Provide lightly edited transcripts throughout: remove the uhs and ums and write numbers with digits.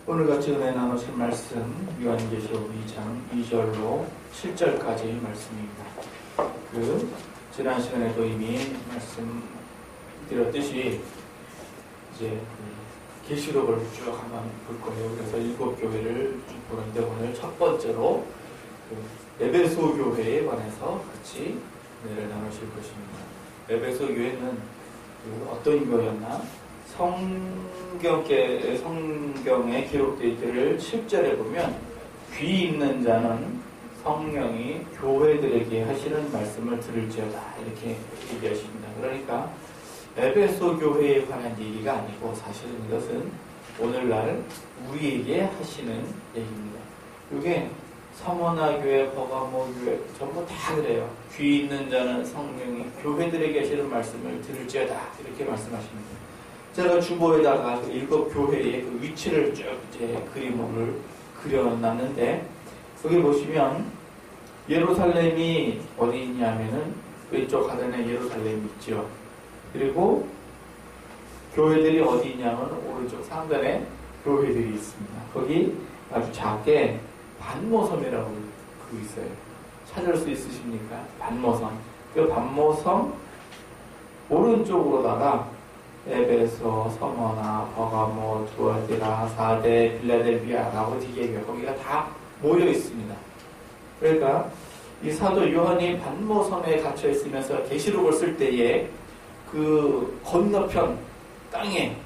오늘 같이 은혜 나누실 말씀 요한계시록 2장 2절로 7절까지 말씀입니다. 지난 시간에도 이미 말씀드렸듯이 이제 계시록을 쭉 한번 볼 거예요. 그래서 7교회를 쭉 보는데 오늘 첫 번째로 에베소 교회에 관해서 같이 은혜를 나누실 것입니다. 에베소 교회는 어떤 교회였나? 성경에 기록되어 있기를 7절에 보면 귀 있는 자는 성령이 교회들에게 하시는 말씀을 들을지어다 이렇게 얘기하십니다. 그러니까 에베소 교회에 관한 얘기가 아니고 사실은 이것은 오늘날 우리에게 하시는 얘기입니다. 이게 서머나 교회, 버가모 교회 전부 다 그래요. 귀 있는 자는 성령이 교회들에게 하시는 말씀을 들을지어다 이렇게 말씀하십니다. 제가 주보에다가 7교회의 그 위치를 쭉 이제 그림을 그려놨는데 여기 보시면 예루살렘이 어디 있냐면은 왼쪽 하단에 예루살렘이 있죠. 그리고 교회들이 어디 있냐면 오른쪽 상단에 교회들이 있습니다. 거기 아주 작게 반모섬이라고 있어요. 찾을 수 있으십니까? 반모섬. 그 반모섬 오른쪽으로다가 에베소, 서머나, 버가모, 두아디라, 사데, 빌라델비아, 라오디게가 거기가 다 모여 있습니다. 그러니까 이 사도 요한이 반모섬에 갇혀 있으면서 계시록을 쓸 때에 그 건너편 땅에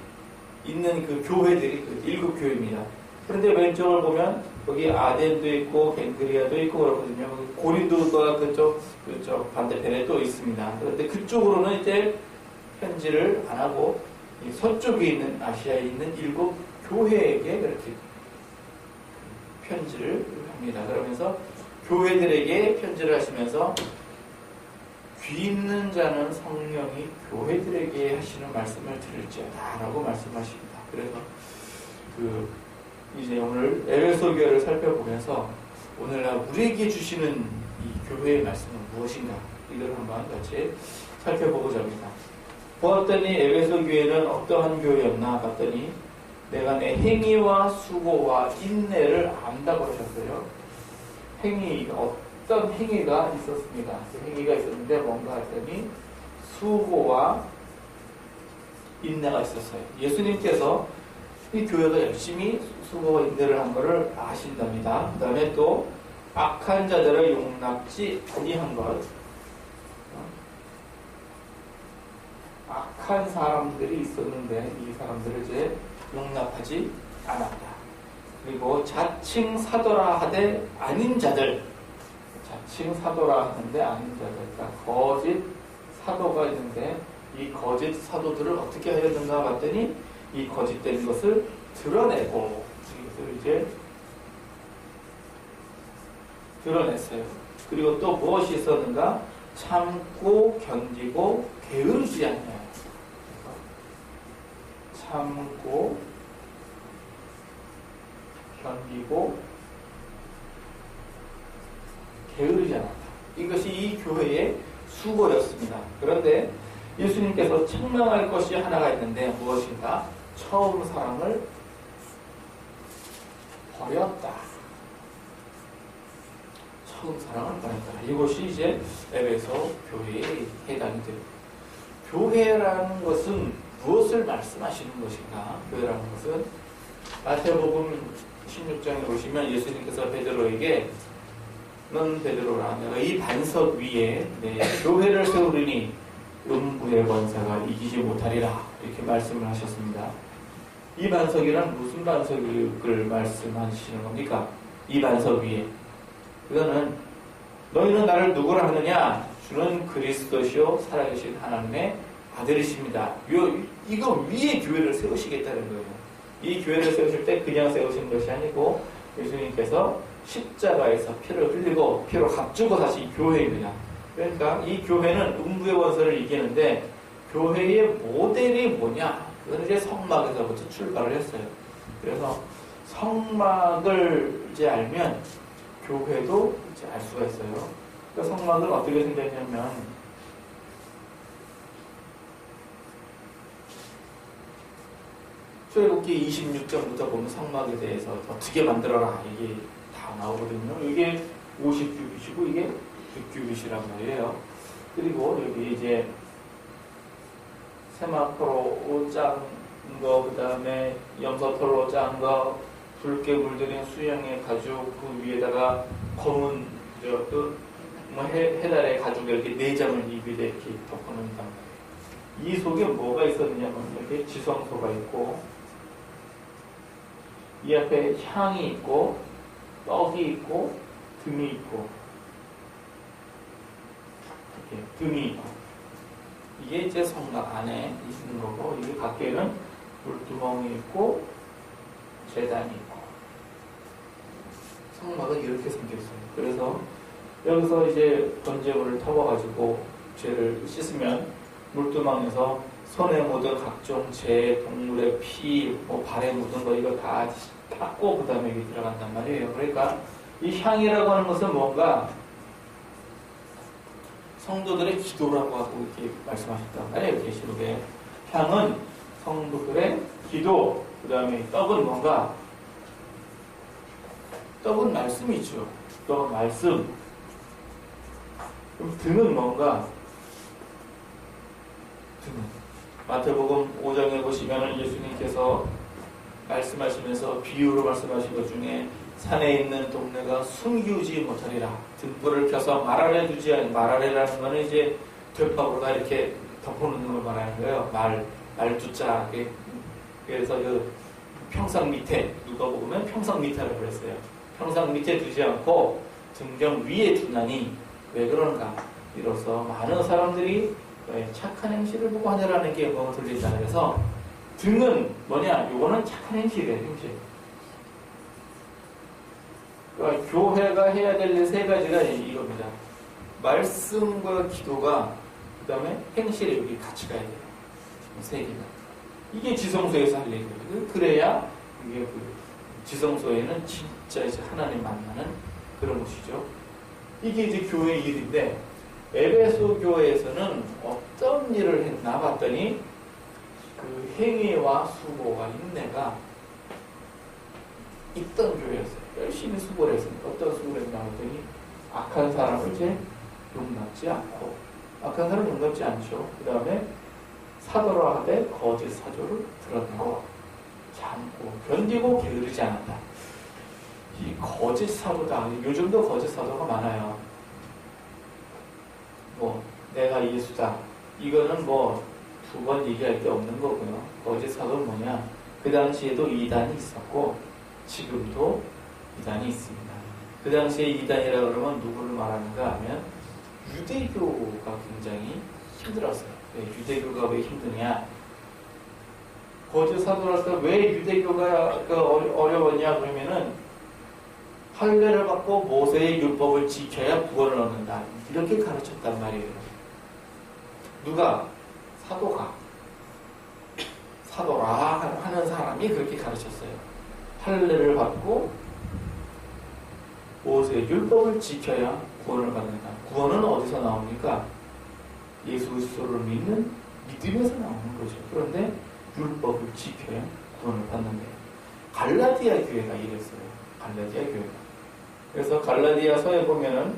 있는 그 교회들이 그 7교회입니다. 그런데 왼쪽을 보면 거기 아덴도 있고 겐그리아도 있고 그렇거든요. 고린도가 그쪽 반대편에 또 있습니다. 그런데 그쪽으로는 이제 편지를 안 하고 서쪽에 있는 아시아에 있는 7교회에게 그렇게 편지를 합니다. 그러면서 교회들에게 편지를 하시면서 귀 있는 자는 성령이 교회들에게 하시는 말씀을 들을지어다 라고 말씀하십니다. 그래서 이제 오늘 에베소 교회를 살펴보면서 오늘날 우리에게 주시는 이 교회의 말씀은 무엇인가 이걸 한번 같이 살펴보고자 합니다. 보았더니 에베소 교회는 어떠한 교회였나 봤더니 내가 내 행위와 수고와 인내를 안다고 하셨어요. 어떤 행위가 있었습니다. 그 행위가 있었는데 뭔가 했더니 수고와 인내가 있었어요. 예수님께서 이 교회가 열심히 수고와 인내를 한 것을 아신답니다. 그 다음에 또 악한 자들을 용납지 아니한 것, 악한 사람들이 있었는데 이 사람들을 이제 용납하지 않았다. 그리고 자칭 사도라 하되 아닌 자들, 자칭 사도라 하는데 아닌 자들, 그러니까 거짓 사도가 있는데 이 거짓 사도들을 어떻게 하였는가 봤더니 이 거짓된 것을 드러내고 이것을 이제 드러냈어요. 그리고 또 무엇이 있었는가? 참고 견디고 게으르지 않냐. 참고 견디고 게으르지 않았다. 이것이 이 교회의 수고였습니다. 그런데 예수님께서 책망할 것이 하나가 있는데 무엇인가? 처음 사랑을 버렸다. 처음 사랑을 버렸다. 이것이 이제 에베소 교회에 해당이 됩니다. 교회라는 것은 무엇을 말씀하시는 것인가? 교회라는 것은 마태복음 16장에 보시면 예수님께서 베드로에게 넌 베드로라 내가 이 반석 위에 내 교회를 세우리니 음부의 권세가 이기지 못하리라 이렇게 말씀을 하셨습니다. 이 반석이란 무슨 반석을 말씀하시는 겁니까? 이 반석 위에 그거는 너희는 나를 누구라 하느냐? 주는 그리스도시요 살아계신 하나님의 아들이십니다. 이거 위에 교회를 세우시겠다는 거예요. 이 교회를 세우실 때 그냥 세우신 것이 아니고 예수님께서 십자가에서 피를 흘리고 피로 값주고 다시 교회입니다. 그러니까 이 교회는 음부의 원수를 이기는데 교회의 모델이 뭐냐? 그건 이제 성막에서부터 출발을 했어요. 그래서 성막을 이제 알면 교회도 이제 알 수가 있어요. 그 성막은 어떻게 생겼냐면 출애굽기 26장부터 보면 성막에 대해서 어떻게 만들어라 이게 다 나오거든요. 이게 50규빗이고 이게 100규빗이란 말이에요. 그리고 여기 이제 세마포로 짠 거, 그 다음에 염소털로 짠 거, 붉게 물들인 수영의 가죽, 그 위에다가 검은 뭐 해달의 가죽 이렇게 4장을 입에 이렇게 덮어놓는단 말이에요. 이 속에 뭐가 있었느냐면 이렇게 지성소가 있고, 이 앞에 향이 있고, 떡이 있고, 등이 있고, 이렇게 등이 있고, 이게 이제 성막 안에 있는 거고, 이게 밖에는 물두멍이 있고, 제단이 있고, 성막은 이렇게 생겼어요. 그래서 여기서 이제 번제물을 타워가지고 죄를 씻으면 물두멍에서 손에 묻은 각종 재, 동물의 피, 뭐 발에 묻은 거 이거 다 닦고 그 다음에 여기 들어간단 말이에요. 그러니까 이 향이라고 하는 것은 뭔가 성도들의 기도라고 하고 이렇게 말씀하셨단 말이에요. 계시록에 향은 성도들의 기도, 그 다음에 떡은 뭔가 떡은 말씀이죠. 떡은 말씀. 그럼 등은 뭔가 등은 마태복음 5장에 보시면 예수님께서 말씀하시면서 비유로 말씀하신 것 중에 산에 있는 동네가 숨기우지 못하리라. 등불을 켜서 말 아래 두지 않. 말 아래라는 거는 이제 되파고가 이렇게 덮어놓는 걸 말하는 거예요. 말두자. 그래서 그 평상 밑에 누가 보면 평상 밑에라고 그랬어요. 평상 밑에 두지 않고 등경 위에 두나니 왜 그런가? 이로써 많은 사람들이 착한 행실을 보고 하느라는 게 뭐가 들린다. 그래서 등은 뭐냐? 요거는 착한 행실이에요. 행실. 그러니까 교회가 해야 될 일 3가지가 이겁니다. 말씀과 기도가, 그 다음에 행실이 여기 같이 가야 돼요. 3개가. 이게 지성소에서 할 일이에요. 그래야 이게 그 지성소에는 진짜 이제 하나님 만나는 그런 곳이죠. 이게 이제 교회의 일인데, 에베소 교회에서는 어떤 일을 했나 봤더니 그 행위와 수고와 인내가 있던 교회였어요. 열심히 수고를 했으니까 어떤 수고를 했나 봤더니 악한 사람을 이제 용납지 않고, 악한 사람을 용납지 않죠. 그 다음에 사도라 하되 거짓 사조를 드러내고 참고 견디고 게으르지 않았다. 이 거짓 사도다. 요즘도 거짓 사도가 많아요. 뭐 내가 예수다. 이거는 뭐 2번 얘기할 게 없는 거고요. 거짓 사도는 뭐냐? 그 당시에도 이단이 있었고 지금도 이단이 있습니다. 그 당시에 이단이라 그러면 누구를 말하는가 하면 유대교가 굉장히 힘들었어요. 유대교가 왜 힘드냐? 거짓 사도라서 왜 유대교가 어려웠냐 그러면은 할례를 받고 모세의 율법을 지켜야 구원을 얻는다. 이렇게 가르쳤단 말이에요. 누가? 사도가. 사도라 하는 사람이 그렇게 가르쳤어요. 할례를 받고 모세의 율법을 지켜야 구원을 받는다. 구원은 어디서 나옵니까? 예수 그리스도를 믿는 믿음에서 나오는 거죠. 그런데 율법을 지켜야 구원을 받는데 갈라디아 교회가 이랬어요. 갈라디아 교회가. 그래서 갈라디아서에 보면은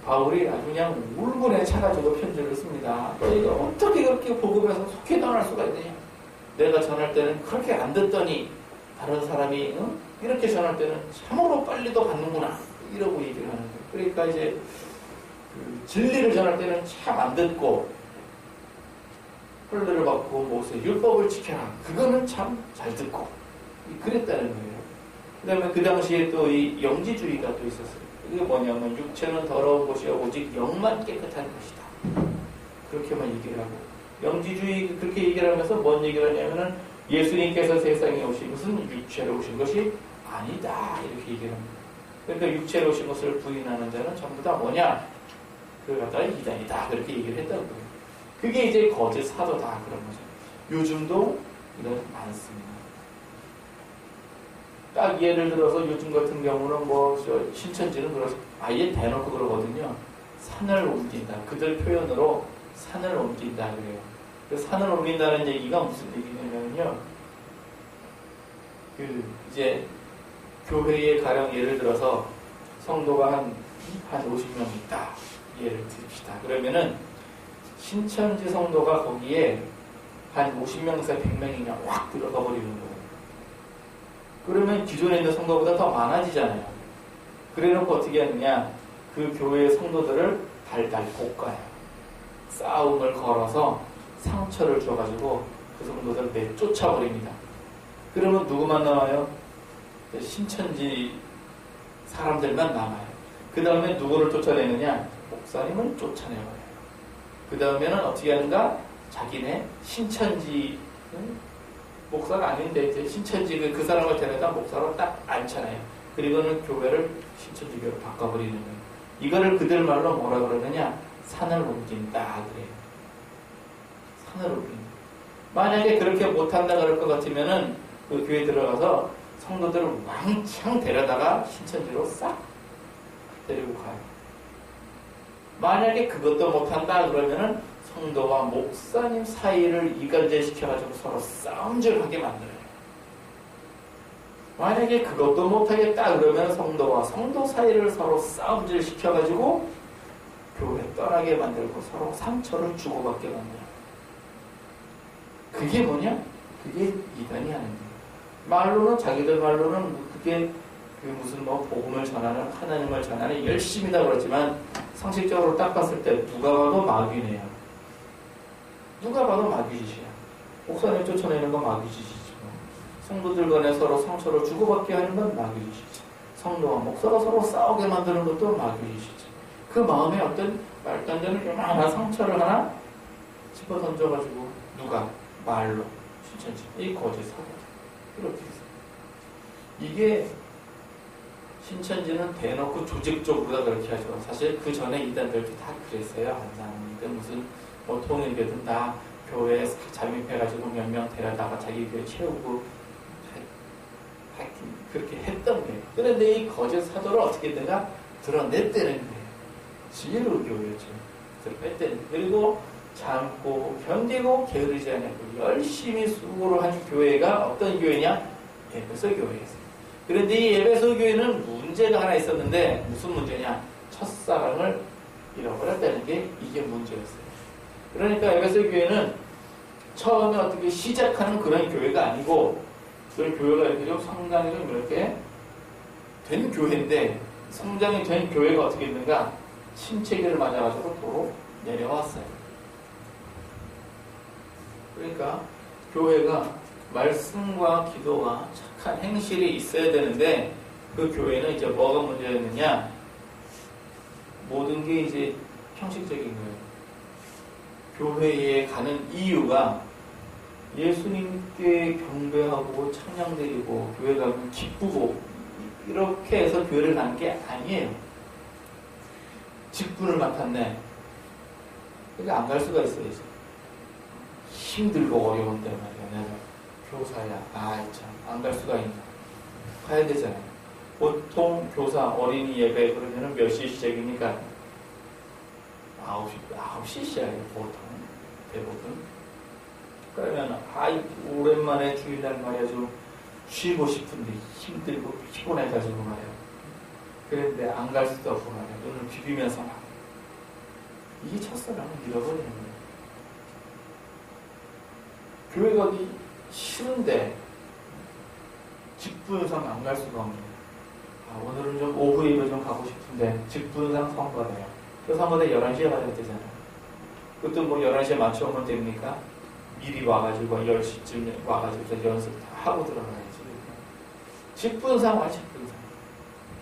바울이 아주 그냥 울분에 차가지고 편지를 씁니다. 너희가 어떻게 그렇게 복음에서 속히 떠날 수가 있느냐? 내가 전할 때는 그렇게 안 듣더니 다른 사람이 이렇게 전할 때는 참으로 빨리도 받는구나. 이러고 얘기를 하는 거예요. 그러니까 이제 그 진리를 전할 때는 참 안 듣고 할례를 받고 모세 율법을 지켜라. 그거는 참 잘 듣고 그랬다는 거예요. 그 다음에 그 당시에 또 이 영지주의가 또 있었어요. 이게 뭐냐면 육체는 더러운 것이요 오직 영만 깨끗한 것이다. 그렇게만 얘기를 하고 영지주의 그렇게 얘기를 하면서 뭔 얘기를 하냐면은 예수님께서 세상에 오신 것은 육체로 오신 것이 아니다. 이렇게 얘기를 합니다. 그러니까 육체로 오신 것을 부인하는 자는 전부 다 뭐냐? 그걸 갖다가 이단이다. 그렇게 얘기를 했다는 거예요. 그게 이제 거짓 사도다. 그런 거죠. 요즘도 이런 많습니다. 딱 예를 들어서 요즘 같은 경우는 뭐 신천지는 그래서 아예 대놓고 그러거든요. 산을 옮긴다. 그들 표현으로 산을 옮긴다 그래요. 그 산을 옮긴다는 얘기가 무슨 얘기냐면요. 이제 교회에 가령 예를 들어서 성도가 한 50명 있다. 예를 듭시다. 그러면은 신천지 성도가 거기에 한 50명에서 100명이나 확 들어가 버리는 거예요. 그러면 기존에 있는 성도보다 더 많아지잖아요. 그래 놓고 어떻게 하느냐. 그 교회의 성도들을 달달 볶아요. 싸움을 걸어서 상처를 줘가지고 그 성도들을 내쫓아버립니다. 그러면 누구만 남아요? 신천지 사람들만 남아요. 그 다음에 누구를 쫓아내느냐? 목사님을 쫓아내버려요. 그 다음에는 어떻게 하는가? 자기네 신천지 목사가 아닌데 이제 신천지 그 사람을 데려다 목사로 딱 앉잖아요. 그리고는 교회를 신천지 교회로 바꿔버리는 거예요. 이거를 그들 말로 뭐라 그러느냐? 산을 옮긴다 그래요. 산을 옮긴다. 만약에 그렇게 못한다 그럴 것 같으면은 그 교회 들어가서 성도들을 왕창 데려다가 신천지로 싹 데리고 가요. 만약에 그것도 못한다 그러면은 성도와 목사님 사이를 이간질시켜가지고 서로 싸움질하게 만들어요. 만약에 그것도 못하겠다 그러면 성도와 성도 사이를 서로 싸움질시켜가지고 교회 떠나게 만들고 서로 상처를 주고받게 만들어요. 그게 뭐냐? 그게 이단이 하는 거예요. 말로는 자기들 말로는 그게 무슨 복음을 전하는 하나님을 전하는 열심이다 그러지만 상식적으로 딱 봤을 때 누가 봐도 마귀네요. 누가 봐도 마귀짓이야. 목사님 쫓아내는 건 마귀짓이지. 성도들 간에 서로 상처를 주고받게 하는 건 마귀짓이지. 성도와 목사가 서로 싸우게 만드는 것도 마귀짓이지. 그 마음에 어떤 말도 안 되는 요만한 상처를 하나 집어 던져가지고 누가 말로 신천지 이 거짓 사고 이렇게 해서 이게 신천지는 대놓고 조직적으로 그렇게 하죠. 사실 그 전에 이단들도 다 그랬어요. 한사람이든 무슨 통일교든 다 교회에 잠입해가지고 몇 명 데려다가 자기 교회 채우고 그렇게 했던 거예요. 그런데 이 거짓 사도를 어떻게 내가 드러냈다는 거예요. 진로 교회였죠. 드러냈다는 거예요. 그리고 참고 견디고 게으르지 않고 열심히 수고를 한 교회가 어떤 교회냐? 에베소 교회였어요. 그런데 이 에베소 교회는 문제가 하나 있었는데 무슨 문제냐? 첫사랑을 잃어버렸다는 게 이게 문제였어요. 그러니까 에베소 교회는 처음에 어떻게 시작하는 그런 교회가 아니고 그런 교회가 이렇게 좀 성장이 좀 이렇게 된 교회인데 성장이 된 교회가 어떻게 있는가? 침체기를 맞아가지고 도로 내려왔어요. 그러니까 교회가 말씀과 기도와 착한 행실이 있어야 되는데 그 교회는 이제 뭐가 문제였느냐? 모든 게 이제 형식적인 거예요. 교회에 가는 이유가 예수님께 경배하고 찬양드리고 교회 가면 기쁘고 이렇게 해서 교회를 가는 게 아니에요. 직분을 맡았네. 그러니까 안 갈 수가 있어요. 이제. 힘들고 어려운데 말이야. 내가 교사야. 참 안 갈 수가 있나. 가야 되잖아요. 보통 교사 어린이 예배 그러면은 몇 시 시작이니까 9시 시작이에요. 보통 대부분. 그러면 오랜만에 주일날 말이야 좀 쉬고 싶은데 힘들고 피곤해가지고 말이야. 그런데 안 갈 수도 없고 말이야. 눈을 비비면서 막. 이게 첫사랑을 잃어버리는 거예요. 교회 가기 싫은데 직분상 안 갈 수가 없는 거예요. 오늘은 좀 오후 예배 좀 가고 싶은데 직분상 선거래요. 그 선거대 11시에 가야 되잖아요. 그것도 뭐 11시에 맞춰오면 됩니까? 미리 와가지고 10시쯤 와가지고 연습 다 하고 들어가야지. 직분상 와, 직분상.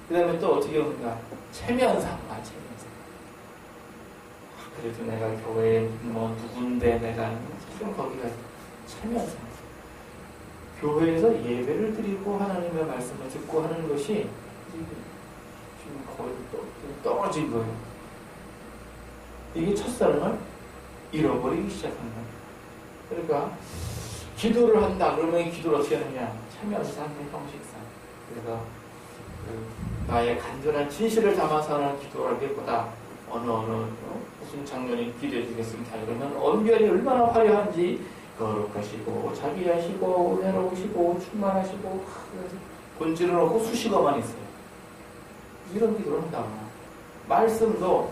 그 다음에 또 어떻게 오는가? 체면상 와, 체면상. 그래도 내가 교회에 뭐 누군데 내가 좀 거기가 체면상. 교회에서 예배를 드리고 하나님의 말씀을 듣고 하는 것이 지금 거의 떨어진 거예요. 이게 첫사랑을 잃어버리기 시작한 거예요. 그러니까 기도를 한다 그러면 기도를 어떻게 하느냐? 참여상, 형식상. 그래서 나의 간절한 진실을 담아서 하는 기도라기보다 어느 무슨 장로님 기도해 주겠습니다. 그러면 언변이 얼마나 화려한지 거룩하시고 자비하시고 은혜로우시고 충만하시고 본질은 없고 수식어만 있어요. 이런 기도를 한다. 말씀도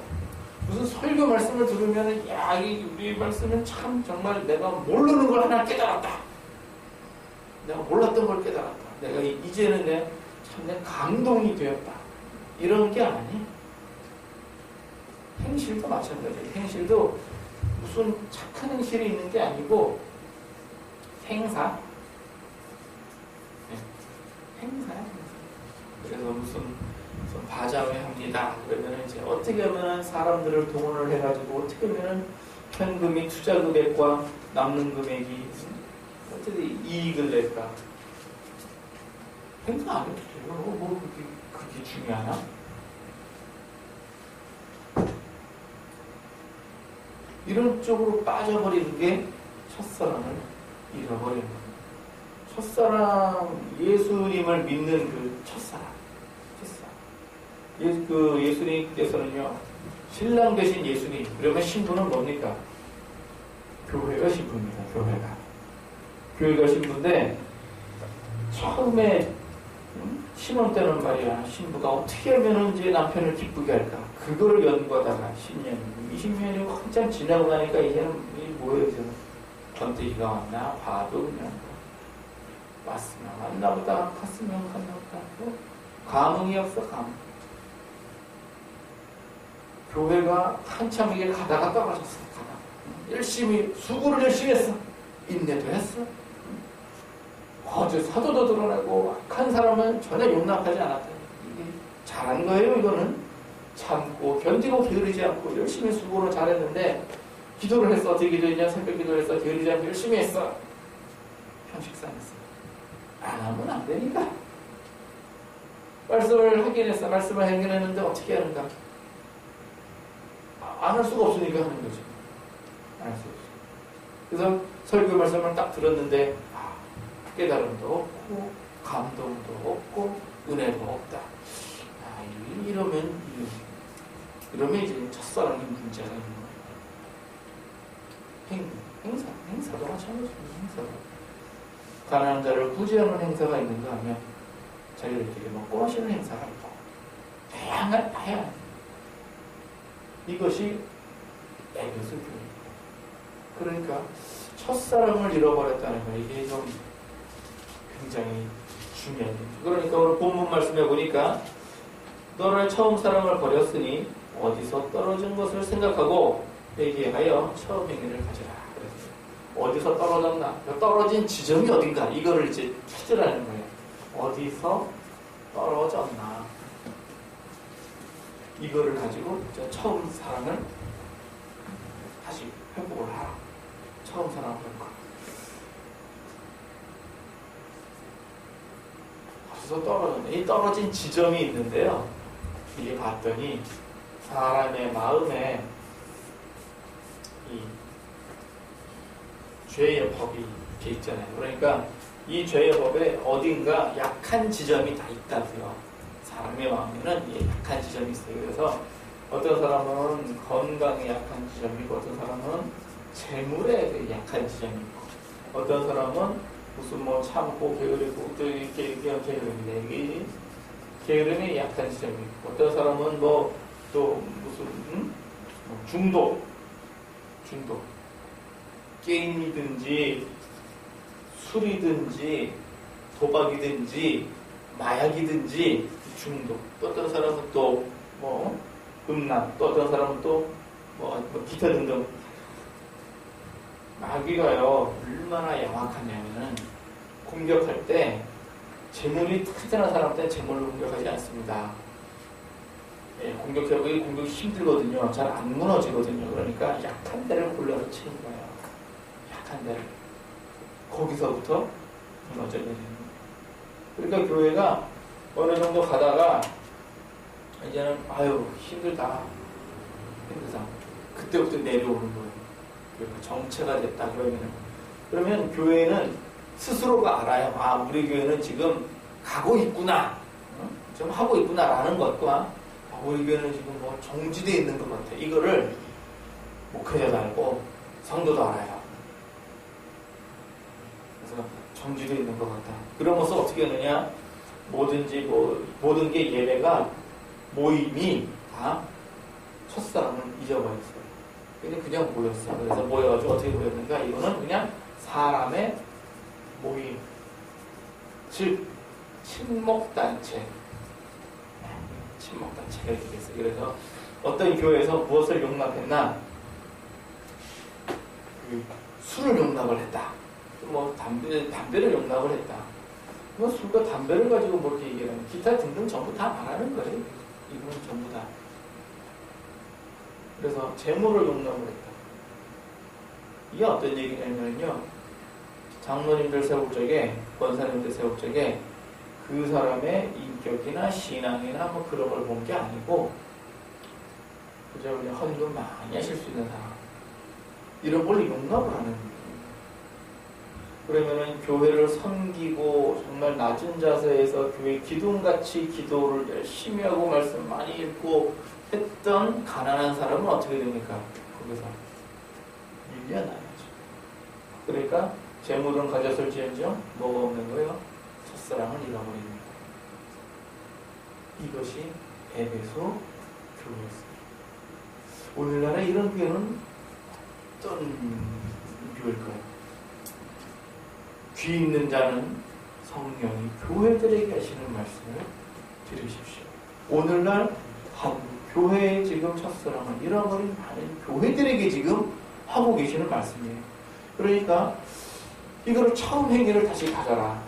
무슨 설교 말씀을 들으면 야, 우리 말씀은 참 정말 내가 모르는 걸 하나 깨달았다. 내가 몰랐던 걸 깨달았다. 내가 이제는 내 감동이 되었다. 이런 게 아니. 행실도 마찬가지예요. 행실도 무슨 착한 행실이 있는 게 아니고 행사. 행사야. 그래서 무슨 바자회 합니다. 그러면 이제 어떻게 하면 사람들을 동원을 해가지고 어떻게 하면 현금이 투자 금액과 남는 금액이 어떻게 이익을 낼까? 행사 안 해도 돼요. 뭐 그게 중요하나? 이런 쪽으로 빠져버리는 게 첫사랑을 잃어버리는 거예요. 첫사랑, 예수님을 믿는 그 첫사랑. 예수님께서는요, 신랑 되신 예수님, 그러면 신부는 뭡니까? 교회가 신부입니다, 교회가 신부인데, 처음에, 신혼 때는 말이야, 신부가 어떻게 하면 이제 남편을 기쁘게 할까? 그거를 연구하다가 10년, 20년이 한참 지나고 나니까 이제는 뭐예요, 이제는? 번뜩이가 왔나? 봐도 그냥, 왔으면 왔나보다, 갔으면 갔나보다, 감흥이 없어, 감흥. 교회가 한참 이게 가다가 떨어졌어. 열심히 수고를 열심히 했어. 인내도 했어. 어제 사도도 드러내고 악한 사람은 전혀 용납하지 않았다. 이게 잘한 거예요. 이거는 참고 견디고 게으르지 않고 열심히 수고를 잘했는데 기도를 했어. 어떻게 기도했냐? 새벽 기도를 했어. 게으르지 않고 열심히 했어. 형식상했어. 안 하면 안 되니까. 말씀을 하긴 했어. 말씀을 하긴 했는데 어떻게 하는가? 안 할 수가 없으니까 하는 거죠. 안 할 수 없어. 그래서 설교 말씀을 딱 들었는데 깨달음도 없고 감동도 없고 은혜도 없다. 이러면 이제 첫사랑이 문제가 있는 거예요. 행사도 마찬가지예요. 행사도. 가난한 자를 구제하는 행사가 있는가 하면 자기들끼리 먹고 마시는 행사가 있고 다양한 이것이 에베소 교회입니다. 그러니까 첫사랑을 잃어버렸다는 거 이게 좀 굉장히 중요한 일이죠. 그러니까 오늘 본문 말씀해 보니까 너를 처음 사랑을 버렸으니 어디서 떨어진 것을 생각하고 회개하여 처음 행위를 가져라. 그래서 어디서 떨어졌나? 떨어진 지점이 어딘가? 이거를 이제 찾으라는 거예요. 어디서 떨어졌나? 이거를 가지고 처음 사랑을 다시 회복을 하라. 처음 사랑을 회복하라. 어디서 떨어졌나? 이 떨어진 지점이 있는데요. 이게 봤더니 사람의 마음에 이 죄의 법이 이렇게 있잖아요. 그러니까 이 죄의 법에 어딘가 약한 지점이 다 있다고요. 사람의 마음에는 약한 지점이 있어요. 그래서 어떤 사람은 건강에 약한 지점이 있고 어떤 사람은 재물에 약한 지점이 있고 어떤 사람은 무슨 참고 게으르고 또 이렇게 게으름이 게으름에 약한 지점이 있고 어떤 사람은 또 무슨 중독 게임이든지 술이든지 도박이든지 마약이든지 중독. 또 어떤 사람은 또 음란. 또 어떤 사람은 또 기타 등등. 마귀가요 얼마나 양악하냐면은 공격할 때 재물이 크잖아 사람한테 재물로 공격하지 않습니다. 공격이 힘들거든요. 잘 안 무너지거든요. 그러니까 약한 데를 골라서 치는 거예요. 약한 데를. 거기서부터 무너져야 되는 거예요. 그러니까 교회가 어느 정도 가다가 이제는 힘들다. 그때부터 내려오는 거예요. 교회가 정체가 됐다 그러면 교회는 스스로가 알아요. 우리 교회는 지금 가고 있구나. 좀 하고 있구나라는 것과 우리 교회는 지금 정지되어 있는 것 같아. 이거를 목회자도 알고 성도도 알아요. 정지되어 있는 것 같다. 그러면서 어떻게 하느냐? 모든 게 예배가 모임이 다 첫사랑을 잊어버렸어요. 근데 그냥 모였어. 그래서 모여가지고 어떻게 모였는가? 이거는 그냥 사람의 모임. 즉, 친목단체. 친목단체가 이렇게 됐어요. 그래서 어떤 교회에서 무엇을 용납했나? 술을 용납을 했다. 뭐 담배를 용납을 했다. 뭐 술과 담배를 가지고 뭐 이렇게 얘기하는 기타 등등 전부 다 말하는 거예요. 이거는 전부 다. 그래서 재물을 용납을 했다. 이게 어떤 얘기냐면요. 장로님들 세울 적에, 권사님들 세울 적에 그 사람의 인격이나 신앙이나 뭐 그런 걸 본 게 아니고 그저 그냥 헌금 많이 하실 수 있는 사람. 이런 걸 용납을 하는 거예요. 그러면은 교회를 섬기고 정말 낮은 자세에서 교회 기둥같이 기도를 열심히 하고 말씀 많이 읽고 했던 가난한 사람은 어떻게 됩니까? 거기서 밀려나야죠. 그러니까 재물은 가졌을지언정 뭐가 없는 거예요? 첫사랑을 잃어버립니다. 이것이 에베소 교회였습니다. 오늘날의 이런 교회는 어떤 교회일까요? 귀 있는 자는 성령이 교회들에게 하시는 말씀을 들으십시오. 오늘날 교회에 지금 첫사랑을 잃어버린 많은 교회들에게 지금 하고 계시는 말씀이에요. 그러니까 이거를 처음 행위를 다시 가져라.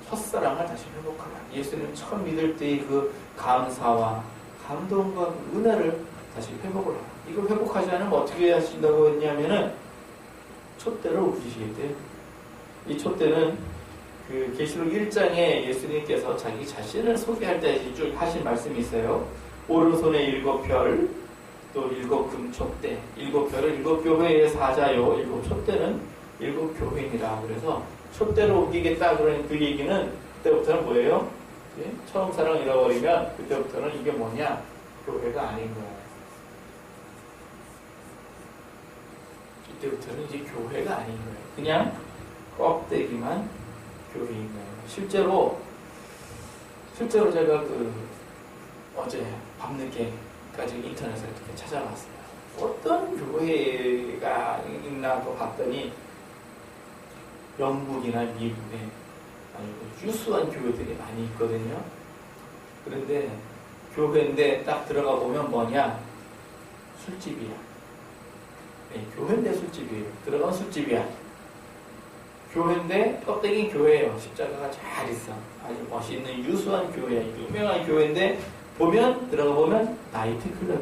첫사랑을 다시 회복하라. 예수님 처음 믿을 때의 그 감사와 감동과 그 은혜를 다시 회복을 하라. 이걸 회복하지 않으면 어떻게 하신다고 했냐면은 촛대를 옮기시겠대요. 이 촛대는 그 계시록 1장에 예수님께서 자기 자신을 소개할 때 쭉 하신 말씀이 있어요. 오른손에 7별, 또 7금 촛대, 7별은 7교회의 사자요, 7촛대는 7교회이니라. 그래서 촛대를 옮기겠다 그러는 그 얘기는 그때부터는 뭐예요? 처음 사랑 잃어버리면 그때부터는 이게 뭐냐? 교회가 아닌 거야. 이때부터는 이제 교회가 아닌 거예요. 그냥 껍데기만 교회인 거예요. 실제로 제가 어제 밤늦게까지 인터넷에 이렇게 찾아봤어요. 어떤 교회가 있나 봤더니 영국이나 미국에 유수한 교회들이 많이 있거든요. 그런데 교회인데 딱 들어가 보면 뭐냐? 술집이야. 네, 교회인데 술집이에요. 들어가면 술집이야. 교회인데 껍데기 교회예요. 십자가가 잘 있어. 아주 멋있는 유수한 교회야. 유명한 교회인데 들어가 보면 나이트 클럽.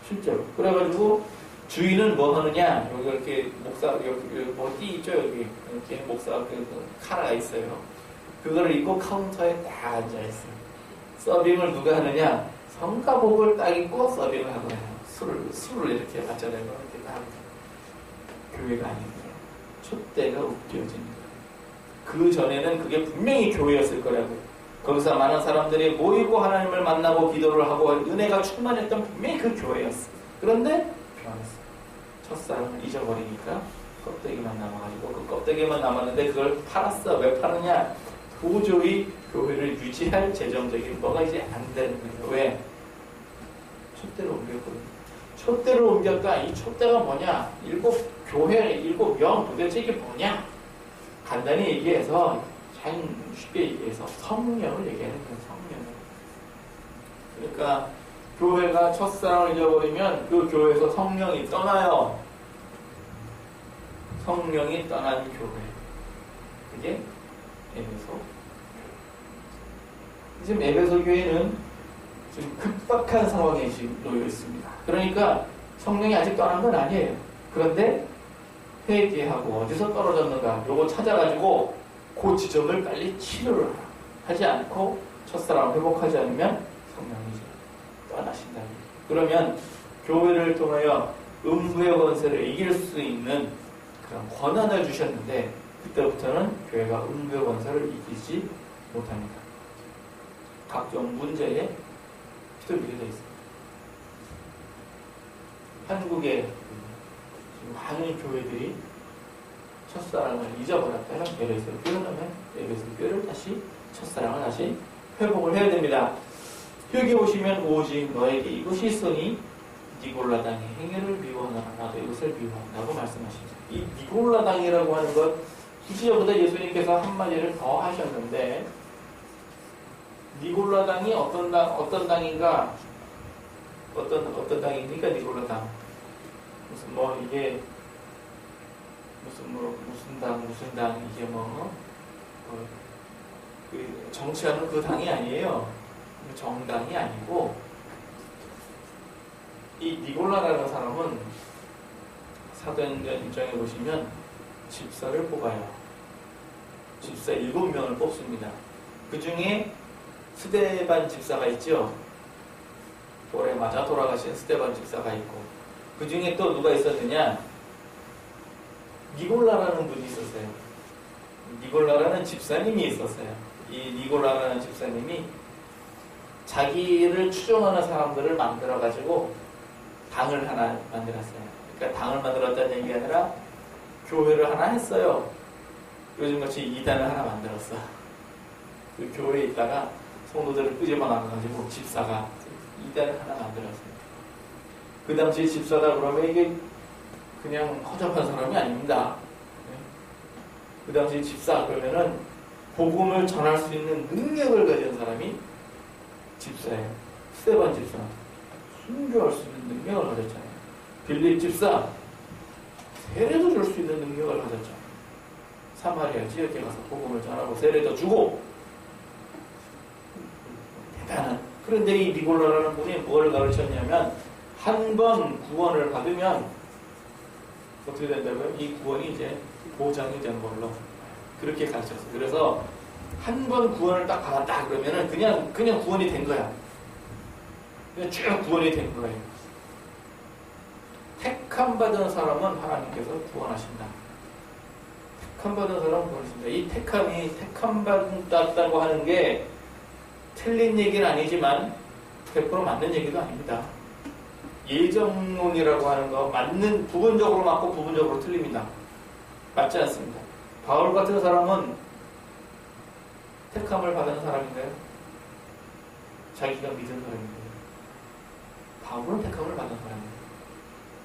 실제로. 그래가지고 주인은 뭐 하느냐? 여기 이렇게 여기 뭐 띠 있죠? 여기 이렇게 목사 카라가 있어요. 그거를 입고 카운터에 딱 앉아 있어요. 서빙을 누가 하느냐? 성가복을 딱 입고 서빙을 하고 해요. 술을 이렇게 갖다 대고 이렇게 딱 교회가 아닙니다. 촛대가 웃겨진 거예요. 그 전에는 그게 분명히 교회였을 거라고요. 거기서 많은 사람들이 모이고 하나님을 만나고 기도를 하고 은혜가 충만했던 분명히 그 교회였어. 그런데 변했어. 첫사랑을 잊어버리니까 껍데기만 남아가지고 그 껍데기만 남았는데 그걸 팔았어. 왜 파느냐? 도저히 교회를 유지할 재정적인 뭐가 이제 안 되는 거예요. 왜? 촛대를 옮겼거든요. 촛대를 옮겼다. 이 촛대가 뭐냐? 7명 도대체 이게 뭐냐? 간단히 얘기해서 쉽게 얘기해서 성령을 얘기하는 거예요. 성령을. 그러니까 교회가 첫사랑을 잊어버리면 그 교회에서 성령이 떠나요. 성령이 떠난 교회. 그게 에베소. 지금 에베소 교회는 지금 급박한 상황에 지금 놓여 있습니다. 그러니까 성령이 아직 떠난 건 아니에요. 그런데 회개하고 어디서 떨어졌는가 요거 찾아가지고 그 지점을 빨리 치료를 하지 않고 첫사랑을 회복하지 않으면 성령이 떠나신다. 그러면 교회를 통하여 음부의 권세를 이길 수 있는 그런 권한을 주셨는데 그때부터는 교회가 음부의 권세를 이기지 못합니다. 각종 문제에 휘둘리게 되어 있습니다. 한국의 많은 교회들이 첫사랑을 잊어버렸다면 에베소 교회라면 에베소 교회를 다시 첫사랑을 다시 회복을 해야 됩니다. 여기 보시면 오직 너에게 이것이 있으니 니골라당의 행위를 미워하나 나도 이것을 미워한다고 말씀하십니다. 이 니골라당이라고 하는 것 굳이 여기다 예수님께서 한마디를 더 하셨는데 니골라당이 어떤 당인가? 어떤 당입니까? 니골라당. 무슨 이게 무슨 당 이게 그 정치하는 그 당이 아니에요. 정당이 아니고 이 니골라라는 사람은 사도행전 1장에 보시면 집사를 뽑아요. 집사 7명을 뽑습니다. 그 중에 스데반 집사가 있죠. 돌에 맞아 돌아가신 스데반 집사가 있고 그 중에 또 누가 있었느냐? 니골라라는 분이 있었어요. 니골라라는 집사님이 있었어요. 이 니골라라는 집사님이 자기를 추종하는 사람들을 만들어가지고 당을 하나 만들었어요. 그러니까 당을 만들었다는 얘기가 아니라 교회를 하나 했어요. 요즘같이 이단을 하나 만들었어. 그 교회에 있다가 성도들을 끄집어 나가가지고 집사가 이단을 하나 만들었어요. 그 당시 집사다 그러면 이게 그냥 허접한 사람이 아닙니다. 그 당시 집사 그러면은 복음을 전할 수 있는 능력을 가진 사람이 집사예요. 스데반 집사. 순교할 수 있는 능력을 가졌잖아요. 빌립 집사. 세례도 줄 수 있는 능력을 가졌죠. 사마리아 지역에 가서 복음을 전하고 세례도 주고 대단한. 그런데 이 니골라라는 분이 뭘 가르쳤냐면 한 번 구원을 받으면 어떻게 된다고요? 이 구원이 이제 보장이 되는 걸로 그렇게 가르쳤어요. 그래서 한 번 구원을 딱 받았다 그러면은 그냥 구원이 된 거야. 그냥 쭉 구원이 된 거예요. 택함 받은 사람은 하나님께서 구원하신다. 택함 받은 사람은 구원하신다. 이 택함 받았다고 하는 게 틀린 얘기는 아니지만 100% 맞는 얘기도 아닙니다. 예정론이라고 하는 거 맞는 부분적으로 맞고 부분적으로 틀립니다. 맞지 않습니다. 바울 같은 사람은 택함을 받은 사람인가요? 자기가 믿은 사람인가요? 바울은 택함을 받은 사람이에요.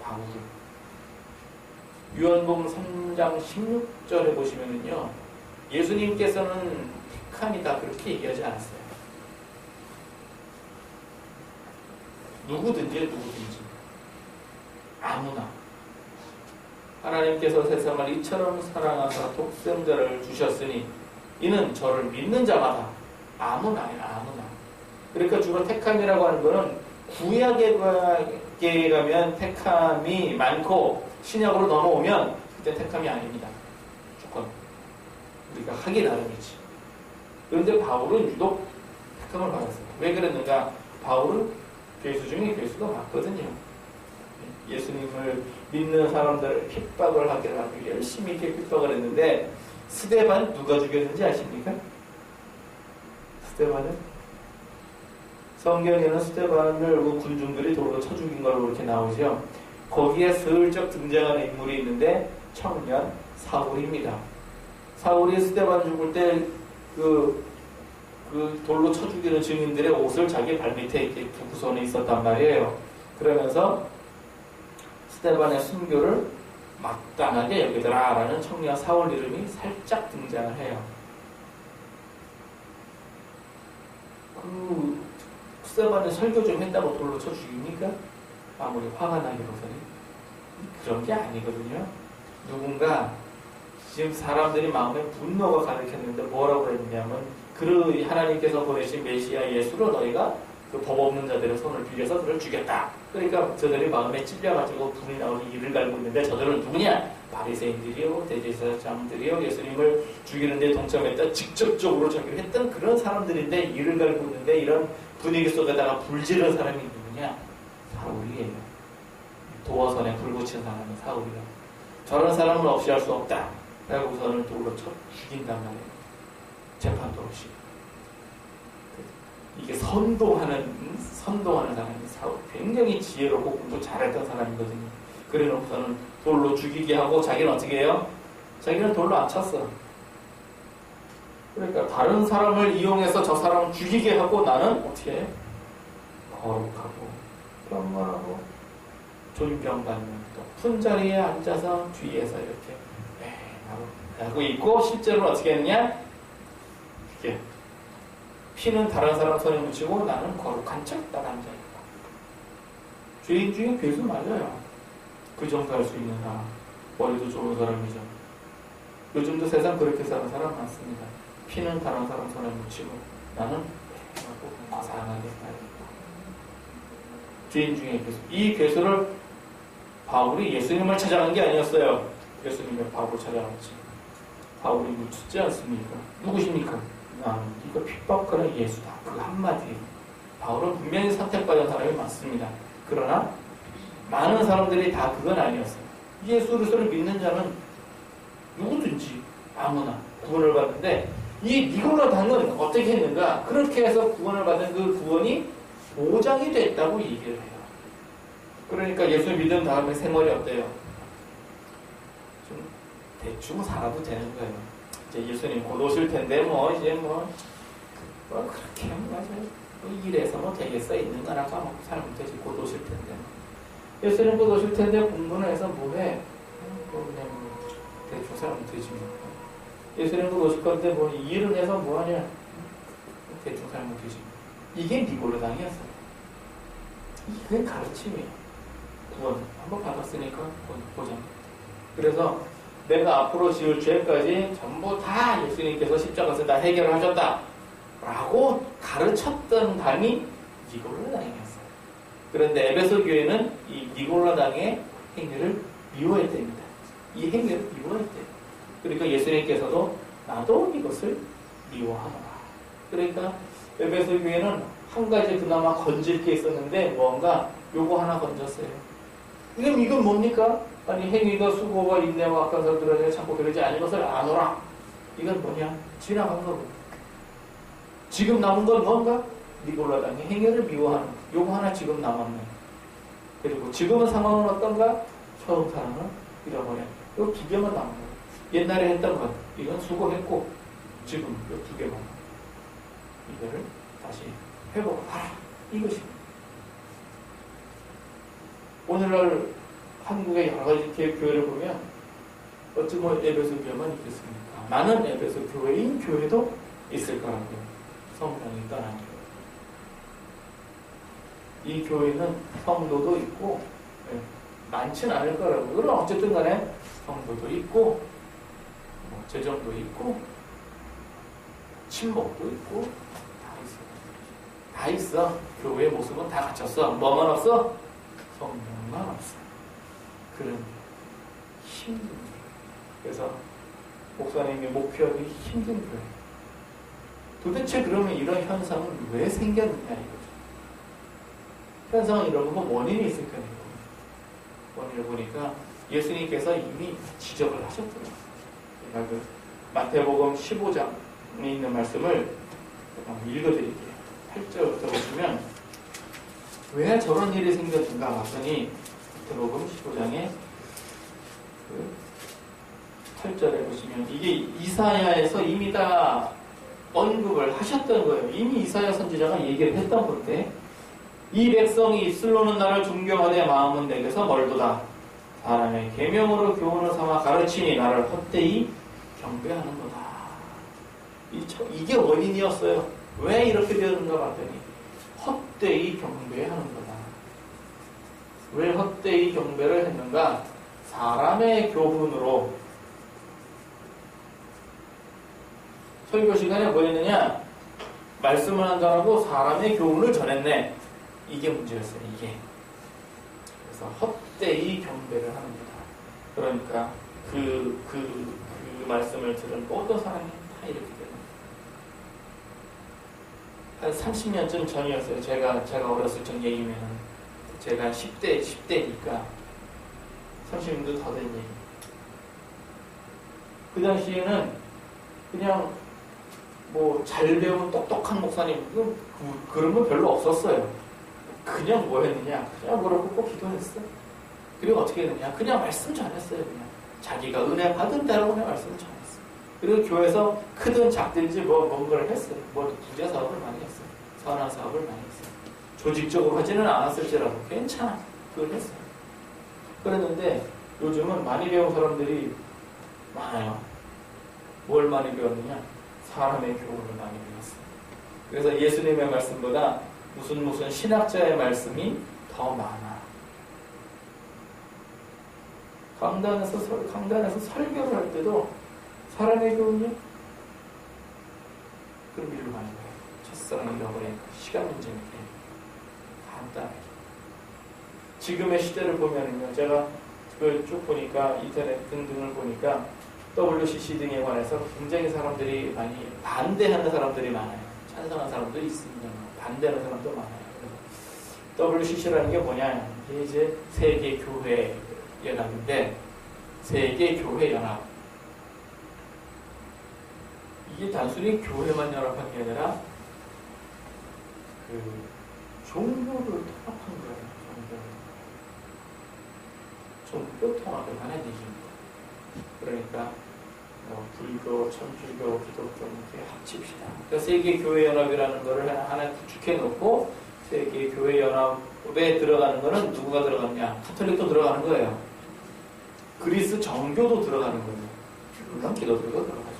바울은. 요한복음 3장 16절에 보시면은요, 예수님께서는 택함이다 그렇게 얘기하지 않았어요. 누구든지 아무나 하나님께서 세상을 이처럼 사랑하사 독생자를 주셨으니 이는 저를 믿는 자마다 아무나. 그러니까 주로 택함이라고 하는 거는 구약에 가면 택함이 많고 신약으로 넘어오면 그때 택함이 아닙니다. 조건 우리가 하기 나름이지. 그런데 바울은 유독 택함을 받았어요. 왜 그랬는가? 바울은 괴수 중에 괴수가 맞거든요. 예수님을 믿는 사람들을 핍박을 하기를 하고 열심히 이렇게 핍박을 했는데 스데반 누가 죽였는지 아십니까? 스데반은 성경에는 스데반을 군중들이 돌로 쳐 죽인 걸로 이렇게 나오죠. 거기에 슬쩍 등장하는 인물이 있는데 청년 사울입니다. 사울이 스데반 죽을 때 그 돌로 쳐 죽이는 증인들의 옷을 자기 발밑에 이렇게 두고선에 있었단 말이에요. 그러면서 스데반의 순교를 마땅하게 여기더라라는 청년 사울 이름이 살짝 등장을 해요. 그 스데반이 설교 좀 했다고 돌로 쳐 죽입니까? 아무리 화가 나기로서는 그런 게 아니거든요. 누군가 지금 사람들이 마음에 분노가 가득했는데 뭐라고 했냐면 하나님께서 보내신 메시아 예수로 너희가 그 법 없는 자들의 손을 빌려서 그를 죽였다. 그러니까 저들이 마음에 찔려가지고 분이 나오는 이를 갈고 있는데 저들은 누구냐? 바리새인들이요, 대제사장들이요, 예수님을 죽이는데 동참했다. 직접적으로 저기를 했던 그런 사람들인데 이를 갈고 있는데 이런 분위기 속에다가 불지른 사람이 누구냐? 사울이에요. 도어선에 불 붙인 사람이 사울이에요. 저런 사람은 없이 할 수 없다. 라고 우선을 돌로 쳐 죽인단 말이에요. 재판도 없이. 이게 선동하는 사람이 사울. 굉장히 지혜롭고 공부 잘했던 사람이거든요. 그래 놓고서는 돌로 죽이게 하고 자기는 어떻게 해요? 자기는 돌로 안 찼어. 그러니까 다른 사람을 이용해서 저 사람을 죽이게 하고 나는 어떻게 해? 거룩하고 평안하고 존경받는 또 푼자리에 앉아서 뒤에서 이렇게 하고 있고 실제로 어떻게 했느냐? 이렇게 피는 다른 사람 손에 묻히고 나는 거룩한 척 딱 앉아있고 죄인 중에 괴수 맞아요. 그 정도 할 수 있는 사람 머리도 좋은 사람이죠. 요즘도 세상 그렇게 사는 사람 많습니다. 피는 다른 사람 손에 묻히고 나는 아상하게 살겠다. 죄인 중에 괴수. 이 괴수를 바울이 예수님을 찾아간 게 아니었어요. 예수님의 바울을 찾아갔지. 바울이 묻지 않습니까? 누구십니까? 나는 이거 핍박하는 예수다. 그 한마디에 바울은 분명히 선택받은 사람이 맞습니다. 그러나 많은 사람들이 다 그건 아니었어요. 예수 그리스도를 믿는 자는 누구든지 아무나 구원을 받는데 이 니고라당은 어떻게 했는가? 그렇게 해서 구원을 받은 그 구원이 보장이 됐다고 얘기를 해요. 그러니까 예수 믿은 다음에 생활이 어때요? 좀 대충 살아도 되는 거예요. 이제 예수님 곧 오실 텐데 이제 그렇게 맞아요. 일해서 되겠어 있는 거나 까먹고 살면 되지. 곧 오실 텐데. 예수님 곧 오실 텐데 공부는 해서 뭐해? 그냥 대충 살면 되지. 예수님 곧 오실 건데 일을 해서 뭐하냐? 대충 살면 되지. 이게 니고라당이었어요. 이게 가르침이에요. 구원 한번 받았으니까 보장. 그래서 내가 앞으로 지을 죄까지 전부 다 예수님께서 십자가에서 다 해결하셨다 라고 가르쳤던 당이 니고라당이었어요. 그런데 에베소 교회는 이 니고라당의 행위를 미워했답니다. 이 행위를 미워했대요. 그러니까 예수님께서도 나도 이것을 미워하노라. 그러니까 에베소 교회는 한 가지 그나마 건질 게 있었는데 뭔가 요거 하나 건졌어요. 이건 뭡니까? 아니 행위가 수고와 인내와 악한 사람들에게 참고 그러지 않은 것을 아노라. 이건 뭐냐? 지나간 거고. 지금 남은 건 뭔가? 니고라당의 행위를 미워하는 요거 하나 지금 남았네. 그리고 지금은 상황은 어떤가? 처음 사랑은 잃어버려. 요 두 개만 남은 거예요. 옛날에 했던 것 이건 수고했고 지금 요 두 개만 이거를 다시 회복하라. 이것입니다. 오늘날 한국의 여러 가지 교회를 보면 어찌 에베소 교회만 있겠습니까? 많은 에베소 교회인 교회도 있을 거라고요. 성령이 떠난 교회. 이 교회는 성도도 있고 많지는 않을 거라고. 그럼 어쨌든 간에 성도도 있고 재정도 있고 친목도 있고 다 있어. 교회의 모습은 다 갖췄어. 뭐만 없어? 성령만 없어. 그런 힘든 교회. 그래서 목사님이 목표하기 힘든 교회. 도대체 그러면 이런 현상은 왜 생겼느냐 이거죠. 현상은 이런 거 원인이 있을 거예요. 원인을 보니까 예수님께서 이미 지적을 하셨더라고요. 제가 그 마태복음 15장에 있는 말씀을 읽어드릴게요. 8절부터 보시면 왜 저런 일이 생겼는가 봤더니 마태복음 15장에 그 8절에 보시면 이게 이사야에서 이미 다 언급을 하셨던 거예요. 이미 이사야 선지자가 얘기를 했던 건데 이 백성이 입술로는 나를 존경하되 마음은 내게서 멀도다. 사람의 계명으로 교훈을 삼아 가르치니 나를 헛되이 경배하는 거다. 이게 원인이었어요. 왜 이렇게 되었는가 봤더니 헛되이 경배하는 거다. 왜 헛되이 경배를 했는가? 사람의 교훈으로. 설교 시간에 뭐 했느냐? 말씀을 한다고 사람의 교훈을 전했네. 이게 문제였어요. 이게. 그래서 헛되이 경배를 하는 거다. 그러니까 그 말씀을 들은 모든 사람이 다 이렇게 되는 거예요. 한 30년쯤 전이었어요. 제가 어렸을 적 얘기면 제가 10대니까 30년도 더 된 얘기. 그 당시에는 그냥 잘 배운 똑똑한 목사님 그런 건 별로 없었어요. 그냥 뭐 했느냐? 그냥 그러고 꼭 기도했어. 그리고 어떻게 했느냐? 그냥 말씀 전했어요. 그냥 자기가 은혜 받은 대로 은혜 말씀을 전했어요. 그리고 교회에서 크든 작든지 뭔가를 했어요. 부자 사업을 많이 했어요. 선한 사업을 많이 했어요. 조직적으로 하지는 않았을지라도 괜찮아. 그걸 했어요. 그랬는데 요즘은 많이 배운 사람들이 많아요. 뭘 많이 배웠느냐? 사람의 교훈을 많이 배웠어요. 그래서 예수님의 말씀보다 무슨 신학자의 말씀이 더 많아. 강단에서 설교를 할 때도 사람의 교훈이요? 그럼 일로 가는 거예요. 첫사랑 잃어버리니까 시간 문제니까 간단하게. 지금의 시대를 보면은요, 제가 그걸 쭉 보니까 인터넷 등등을 보니까 WCC 등에 관해서 굉장히 사람들이 많이 반대하는 사람들이 많아요. 찬성하는 사람도 있습니다. 반대하는 사람도 많아요. WCC라는 게 뭐냐? 이게 이제 세계 교회 연합인데, 세계 교회 연합. 이게 단순히 교회만 연합한 게 아니라 그 종교를 통합한 거예요. 종교 통합을 하는 얘기입니다. 그러니까 불교, 천주교, 기독교 이렇게 합칩시다. 그러니까 세계교회연합이라는 거를 하나 구축해 놓고 세계교회연합에 들어가는 거는 누구가 들어가느냐? 카톨릭도 들어가는 거예요. 그리스 정교도 들어가는 거예요. 물론 기독교도 들어가죠.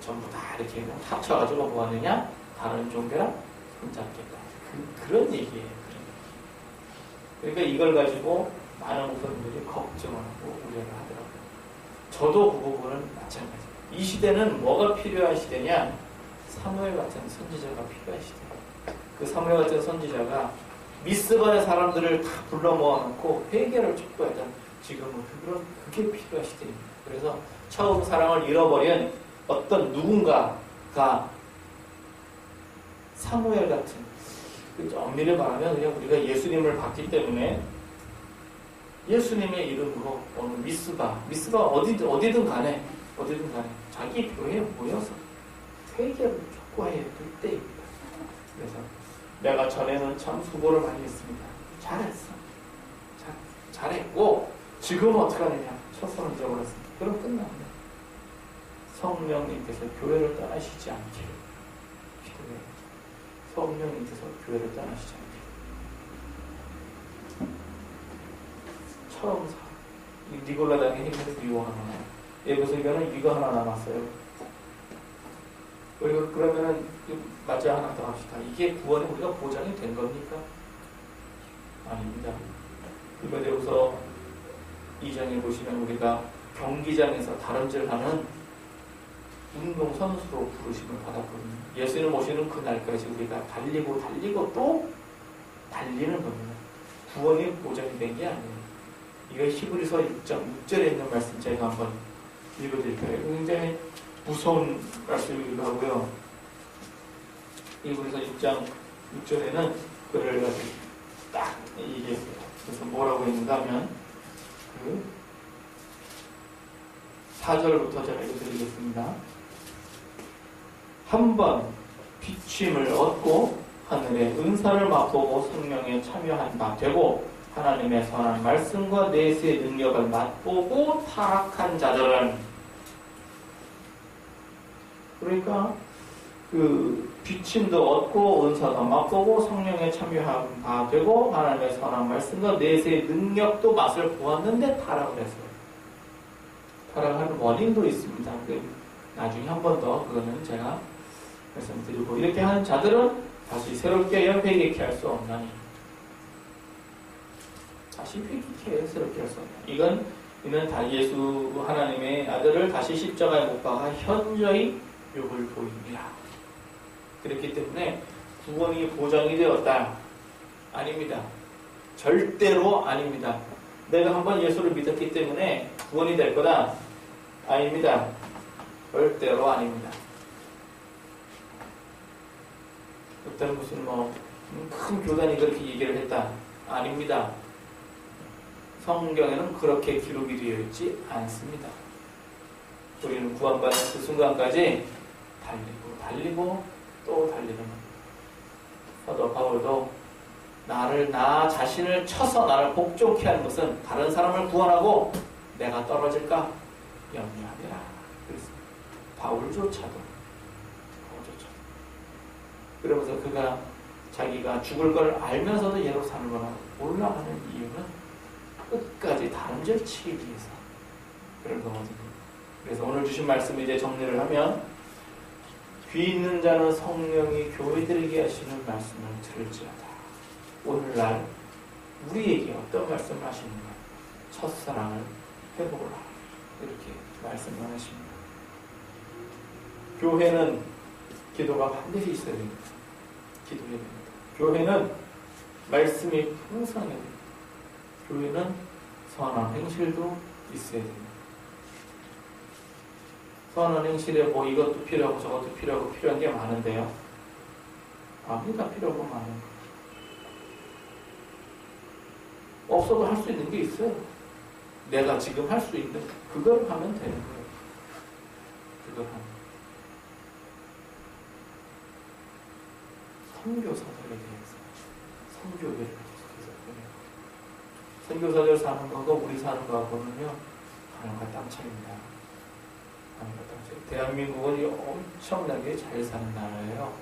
전부 다 이렇게 합쳐가지고 뭐 하느냐? 다른 종교랑 손잡겠다. 그런 얘기예요. 그러니까 이걸 가지고 많은 목사님들이 걱정하고 우려를 하더라고요. 저도 그 부분은 마찬가지예요. 이 시대는 뭐가 필요한 시대냐? 사무엘 같은 선지자가 필요한 시대예요. 그 사무엘 같은 선지자가 미스바의 사람들을 다 불러 모아놓고 회개를 촉구했던 지금은 그게 필요한 시대입니다. 그래서 처음 사랑을 잃어버린 어떤 누군가가 사무엘 같은, 엄밀히 말하면 그냥 우리가 예수님을 받기 때문에 예수님의 이름으로 어느 미스바 어디든 간에 자기 교회에 모여서 회개를 촉구해야 될 때입니다. 그래서 내가 전에는 참 수고를 많이 했습니다. 잘했어. 잘했고 지금은 어떻게 하느냐? 첫선을 잊어버렸습니다. 그럼 끝납니다. 성령님께서 교회를 떠나시지 않기를 기도해요. 성령님께서 교회를 떠나시지 않기를. 처음 니골라당의 힘에서 위고 하나 남아요. 예부설교는 위가 하나 남았어요. 그리고 그러면은 맞아 하나 더 합시다. 이게 구원에 우리가 보장이 된 겁니까? 아닙니다. 디모데후서 2장에 보시면 우리가 경기장에서 다름질하는 운동선수로 부르심을 받았거든요. 예수님 오시는 그날까지 우리가 달리고 또 달리는 겁니다. 구원이 보장이 된 게 아니에요. 이거 히브리서 6장 6절에 있는 말씀 제가 한번 읽어드릴까요? 굉장히 무서운 말씀이기도 하고요. 히브리서 6장 6절에는 그를 가지고 딱 이게 그래서 뭐라고 했는가 하면 4절부터 제가 읽어드리겠습니다. 한번 비침을 얻고 하늘의 은사를 맛보고 성령에 참여한 바 되고 하나님의 선한 말씀과 내세의 능력을 맛보고 타락한 자들은, 그러니까 그 비침도 얻고 은사도 맛보고 성령에 참여한 바 되고 하나님의 선한 말씀과 내세의 능력도 맛을 보았는데 타락을 했어요. 타락하는 원인도 있습니다. 나중에 한 번 더 그거는 제가 말씀드리고, 이렇게 하는 자들은 다시 새롭게 회개케 할 수 없나니, 다시 회개케 새롭게 할 수 없나니, 이는 다 예수 하나님의 아들을 다시 십자가에 못 박아 현저히 욕을 보입니다. 그렇기 때문에 구원이 보장이 되었다? 아닙니다. 절대로 아닙니다. 내가 한번 예수를 믿었기 때문에 구원이 될 거다? 아닙니다. 절대로 아닙니다. 어떤 무슨 큰 교단이 그렇게 얘기를 했다? 아닙니다. 성경에는 그렇게 기록이 되어 있지 않습니다. 우리는 구원받는 그 순간까지 달리고 또 달리는 겁니다. 사도 바울도 나 자신을 쳐서 나를 복종케 하는 것은 다른 사람을 구원하고 내가 떨어질까 염려하리라. 그래서 바울조차도 그러면서 그가 자기가 죽을 걸 알면서도 예루살렘으로 올라가는 이유는 끝까지 다른 절 치기 위해서 그런 거거든요. 그래서 오늘 주신 말씀 이제 정리를 하면 귀 있는 자는 성령이 교회들에게 하시는 말씀을 들을지어다. 오늘날 우리에게 어떤 말씀을 하시는가? 첫사랑을 회복을 하라. 이렇게 말씀을 하십니다. 교회는 기도가 반드시 있어야 됩니다. 기도해야 됩니다. 교회는 말씀이 풍성해야 됩니다. 교회는 선한 행실도 있어야 됩니다. 선한 행실에 뭐 이것도 필요하고 저것도 필요하고 필요한 게 많은데요. 아무나 필요하고 많은 거. 없어도 할 수 있는 게 있어요. 내가 지금 할 수 있는 그걸 하면 되는 거예요. 그걸 하면. 선교사들에 대해서 선교를 계속해서 선교사들 사는 거하고 우리 사는 거하고는요 하늘과 땅 차이입니다. 하늘과 땅 차이. 대한민국은 엄청나게 잘 사는 나라예요.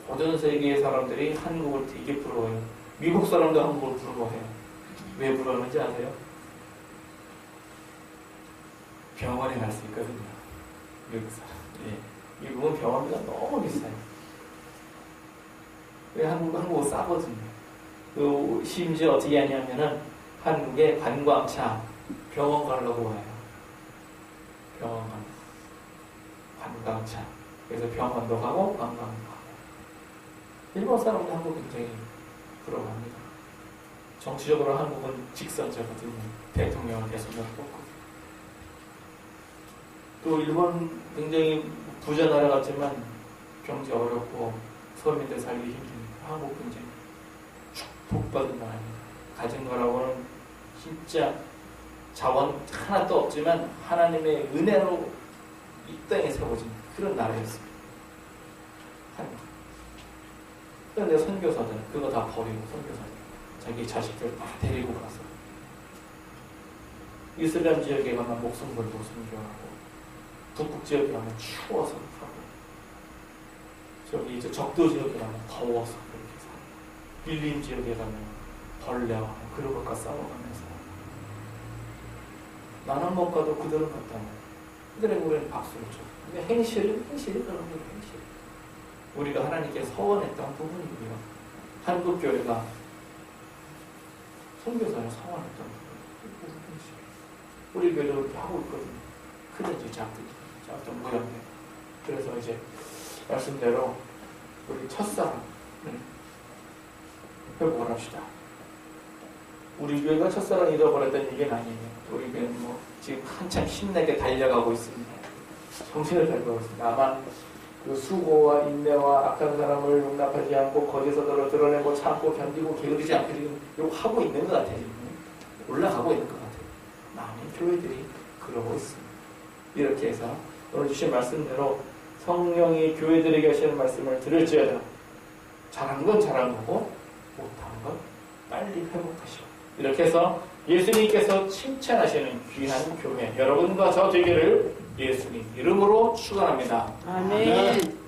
모든 세계의 사람들이 한국을 되게 부러워해요. 미국 사람도 한국을 부러워해요. 왜 부러워하는지 아세요? 병원에 갈 수 있거든요. 미국 사람. 예. 미국은 병원비가 너무 비싸요. 왜 한국은 싸거든요. 그 심지어 어떻게 하냐면은 한국에 관광차 병원 가려고 와요. 병원 관광차. 그래서 병원도 가고 관광도 가고. 일본 사람도 한국 굉장히 부러워합니다. 정치적으로 한국은 직선제거든요. 대통령을 대선으로 뽑고. 또 일본 굉장히 부자 나라 같지만 경제 어렵고 서민들 살기 힘드니까 한국 굉장히 축복받은 나라입니다. 가진 거라고는 진짜 자원 하나도 없지만 하나님의 은혜로 이 땅에 세워진 그런 나라였습니다. 한국. 그런데 선교사들은 그거 다 버리고 선교사들 자기 자식들 다 데리고 가서 이슬람 지역에 가면 목숨 걸고 선교하고 북극 지역에 가면 추워서 하고 저기 이제 적도 지역에 가면 더워서 그렇게 사고 밀림 지역에 가면 벌레와 그런 것과 싸워가면서 나는 못 가도 그들은 갔다. 그들에게 우리는 박수를 쳐. 근데 행실이 그런 거예요. 행실. 우리가 하나님께 서원했던 부분이고요. 한국교회가 선교사를 서원했던 부분이죠. 우리 교회도 그렇게 하고 있거든요. 크든지 작든지 어떤 모양이에요. 그래서 이제 말씀대로 우리 첫사랑을 회복을 합시다. 우리 교회가 첫사랑 잃어버렸다는 얘기는 아니에요. 우리 교회는 뭐 지금 한참 힘내게 달려가고 있습니다. 정신을 달고 있습니다. 아마 그 수고와 인내와 악한 사람을 용납하지 않고 거짓서들을 드러내고 참고 견디고 게으르지 않게 지금 이거 하고 있는 것 같아요. 올라가고 있는 것 같아요. 많은 교회들이 그러고 있습니다. 이렇게 해서 오늘 주신 말씀대로 성령이 교회들에게 하시는 말씀을 들을지어다. 잘한 건 잘한 거고 못한 건 빨리 회복하시오. 이렇게 해서 예수님께서 칭찬하시는 귀한 교회 여러분과 저 되기를 예수님 이름으로 축원합니다. 아멘.